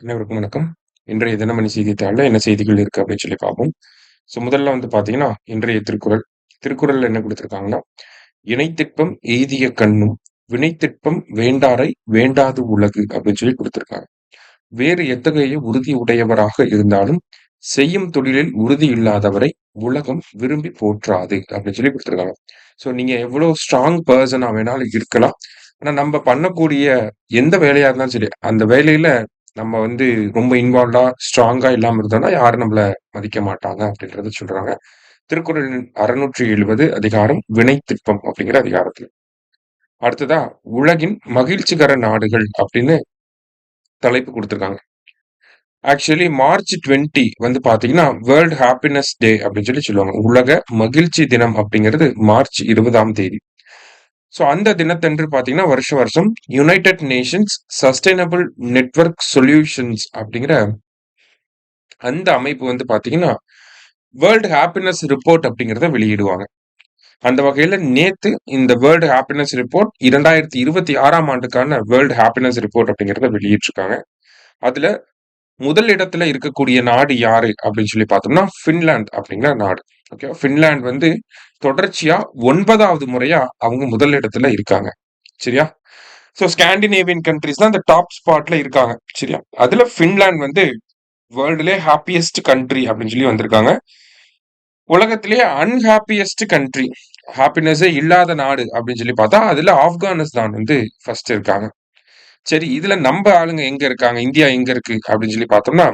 அனைவருக்கும் வணக்கம். இன்றைய தினமணி செய்தித்தாள்ல என்ன செய்திகள் இருக்கு அப்படின்னு சொல்லி பார்ப்போம். முதல்ல பார்த்தீங்கன்னா, இன்றைய திருக்குறள். திருக்குறள்ல என்ன குடுத்திருக்காங்கன்னா, "இனைத்திற்பம் எய்திய கண்ணும், வினைத்திற்பம் வேண்டாரை வேண்டாது உலகு" அப்படின்னு சொல்லி குடுத்திருக்காங்க. வேறு எத்தகைய உறுதி உடையவராக இருந்தாலும், செய்யும் தொழிலில் உறுதி இல்லாதவரை உலகம் விரும்பி போற்றாது அப்படின்னு சொல்லி குடுத்திருக்காங்க. நீங்க எவ்வளோ ஸ்ட்ராங் பெர்சனா வேணாலும் இருக்கலாம். ஆனா, நம்ப பண்ணக்கூடிய எந்த வேலையா இருந்தாலும் சரி, அந்த வேலையில நம்ம ரொம்ப இன்வால்வ்டா, ஸ்ட்ராங்கா இல்லாம இருந்தோம்னா, யாரும் நம்மள மதிக்க மாட்டாங்க அப்படின்றத சொல்றாங்க. திருக்குறள் 670 அதிகாரம் வினைத்திற்பம் அப்படிங்கிற அதிகாரத்துல. அடுத்ததா உலகின் மகிழ்ச்சிகர நாடுகள் அப்படின்னு தலைப்பு குடுத்திருக்காங்க. ஆக்சுவலி மார்ச் 20 பாத்தீங்கன்னா, வேர்ல்ட் ஹாப்பினஸ் டே அப்படின்னு சொல்லுவாங்க. உலக மகிழ்ச்சி தினம் அப்படிங்கிறது மார்ச் 20ஆம் தேதி. அந்த தினத்தன்று பாத்தீங்கன்னா, வருஷம் வருஷம் United Nations sustainable network solutions அப்படிங்கிற அந்த அமைப்பு பாத்தீங்கன்னா, வேர்ல்ட் ஹாப்பினஸ் ரிப்போர்ட் அப்படிங்கிறத வெளியிடுவாங்க. அந்த வகையில நேத்து இந்த வேர்ல்ட் ஹாப்பினஸ் ரிப்போர்ட் 2026ஆம் ஆண்டுக்கான வேர்ல்ட் ஹாப்பினஸ் ரிப்போர்ட் அப்படிங்கிறத வெளியிட்டிருக்காங்க. அதுல முதல் இடத்துல இருக்கக்கூடிய நாடு யாரு அப்படின்னு சொல்லி பார்த்தோம்னா, ஃபின்லாந்து அப்படிங்கிற நாடு. ஓகே. ஃபின்லாந்து தொடர்ச்சியா 9வது முறையா அவங்க முதல் இடத்துல இருக்காங்க. சரியா? ஸ்காண்டினேவியன் கண்ட்ரீஸ் தான் இந்த டாப் ஸ்பாட்ல இருக்காங்க. சரியா? அதுல ஃபின்லாந்து வேர்ல்டுலே ஹாப்பியஸ்ட் கண்ட்ரி அப்படின்னு சொல்லி வந்திருக்காங்க. உலகத்திலேயே அன்ஹாப்பியஸ்ட் கண்ட்ரி, ஹாப்பினஸே இல்லாத நாடு அப்படின்னு சொல்லி பார்த்தா, அதுல ஆப்கானிஸ்தான் ஃபர்ஸ்ட் இருக்காங்க. சரி, இதுல நம்ம ஆளுங்க எங்க இருக்காங்க? இந்தியா எங்க இருக்கு? அப்படின்னு சொல்லி பார்த்தோம்னா,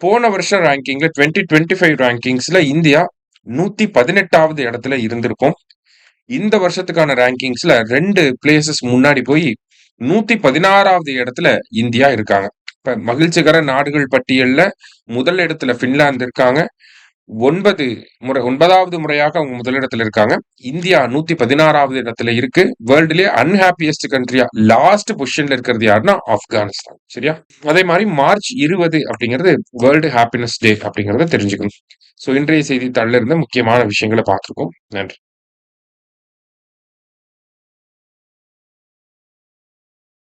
போன வருஷம் ரேங்கிங்ல 2025 ரேங்கிங்ஸ்ல இந்தியா 118வது இடத்துல இருந்திருக்கும். இந்த வருஷத்துக்கான ரேங்கிங்ஸ்ல 2 பிளேசஸ் முன்னாடி போய் 116வது இடத்துல இந்தியா இருக்காங்க. இப்ப மகிழ்ச்சிகர நாடுகள் பட்டியல்ல முதல் இடத்துல பின்லாந்து இருக்காங்க. 9வது முறையாக அவங்க முதலிடத்துல இருக்காங்க. இந்தியா 116வது இடத்துல இருக்கு. வேர்ல்டுலயே அன்ஹாப்பியஸ்ட் கண்ட்ரியா லாஸ்ட் பொசிஷன்ல இருக்கிறது யாருன்னா ஆப்கானிஸ்தான். சரியா? அதே மாதிரி மார்ச் 20 அப்படிங்கிறது வேர்ல்டு ஹாப்பினஸ் டே அப்படிங்கறத தெரிஞ்சுக்கணும். இன்றைய செய்தித்தாள்ல இருந்த முக்கியமான விஷயங்களை பார்த்திருக்கோம். நன்றி.